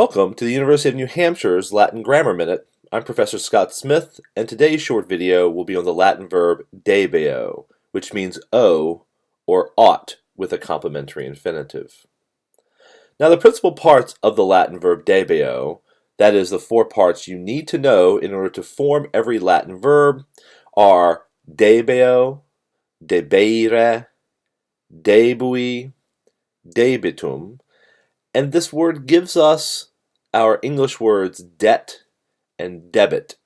Welcome to the University of New Hampshire's Latin Grammar Minute. I'm Professor Scott Smith, and today's short video will be on the Latin verb debeo, which means owe or ought with a complementary infinitive. Now, the principal parts of the Latin verb debeo, that is, the four parts you need to know in order to form every Latin verb, are debeo, debere, debui, debitum, and this word gives us our English words debt and debit.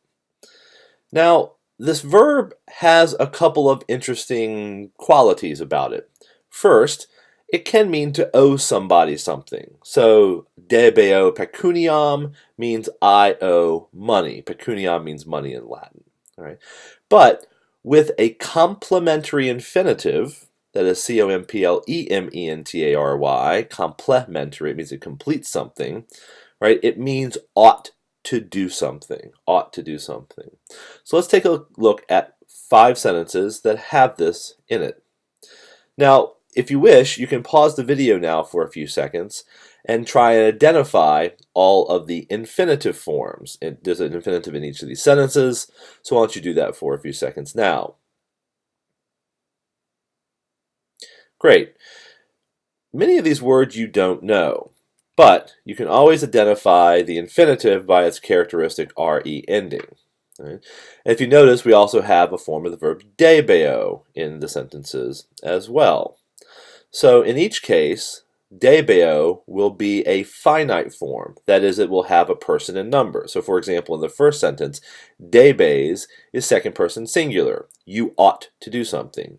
Now, this verb has a couple of interesting qualities about it. First, it can mean to owe somebody something. So, debeo pecuniam means I owe money. Pecuniam means money in Latin. All right? But with a complementary infinitive, that is complementary, complementary, it means it completes something, right? It means ought to do something, ought to do something. So let's take a look at 5 sentences that have this in it. Now, if you wish, you can pause the video now for a few seconds and try and identify all of the infinitive forms. There's an infinitive in each of these sentences, so why don't you do that for a few seconds now. Great. Many of these words you don't know, but you can always identify the infinitive by its characteristic re ending. Right? And if you notice, we also have a form of the verb debeo in the sentences as well. So in each case, debeo will be a finite form. That is, it will have a person and number. So for example, in the first sentence, debes is second person singular. You ought to do something.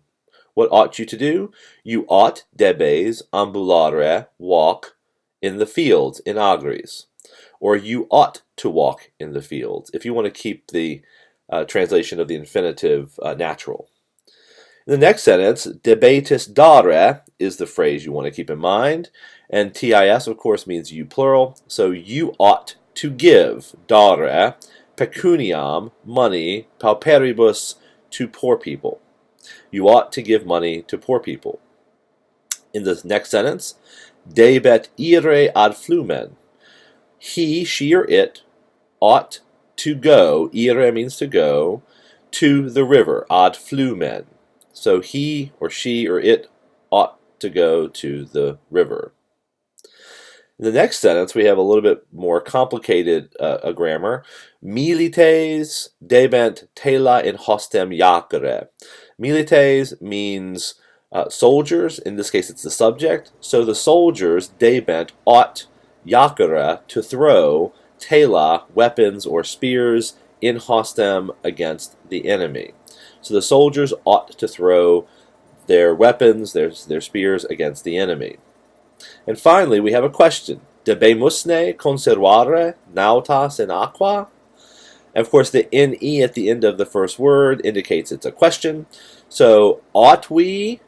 What ought you to do? You ought, debes, ambulare, walk in the fields, in agris. Or you ought to walk in the fields, if you want to keep the translation of the infinitive natural. In the next sentence, debetis dare is the phrase you want to keep in mind. And tis, of course, means you plural. So you ought to give, dare, pecuniam, money, pauperibus, to poor people. You ought to give money to poor people. In the next sentence, debet ire ad flumen. He, she, or it ought to go, ire means to go, to the river, ad flumen. So he or she or it ought to go to the river. In the next sentence, we have a little bit more complicated grammar. Milites debent tela in hostem iacere. Milites means soldiers. In this case, it's the subject. So the soldiers, debent, ought, iacere, to throw, tela, weapons or spears, in hostem, against the enemy. So the soldiers ought to throw their weapons, their spears, against the enemy. And finally, we have a question. Debemusne conservare nautas in aqua? And of course, the ne at the end of the first word indicates it's a question. So, ought we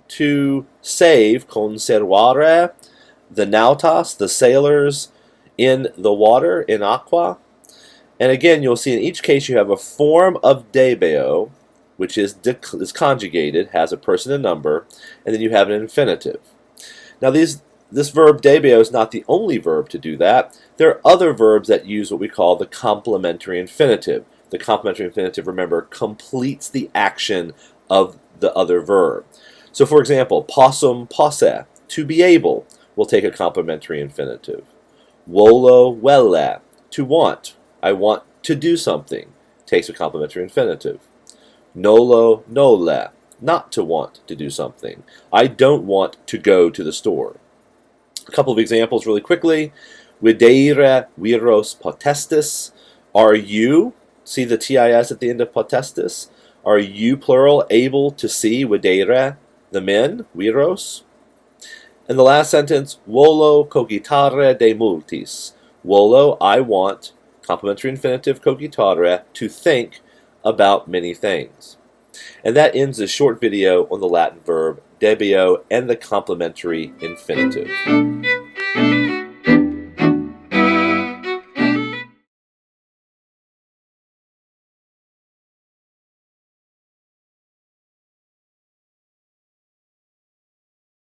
to save, conservare, the nautas, the sailors, in the water, in aqua? And again, you'll see in each case you have a form of debeo, which is conjugated, has a person and number, and then you have an infinitive. Now, this verb debeo is not the only verb to do that. There are other verbs that use what we call the complementary infinitive. The complementary infinitive, remember, completes the action of the other verb. So, for example, possum posse, to be able, will take a complementary infinitive. Volo velle, to want, I want to do something, takes a complementary infinitive. Nolo nole, not to want to do something. I don't want to go to the store. A couple of examples really quickly. Videre viros potestis. Are you, see the tis at the end of potestis? Are you, plural, able to see, videre, the men, viros? And the last sentence, volo cogitare de multis. Volo, I want, complementary infinitive cogitare, to think about many things. And that ends this short video on the Latin verb debeo and the complementary infinitive.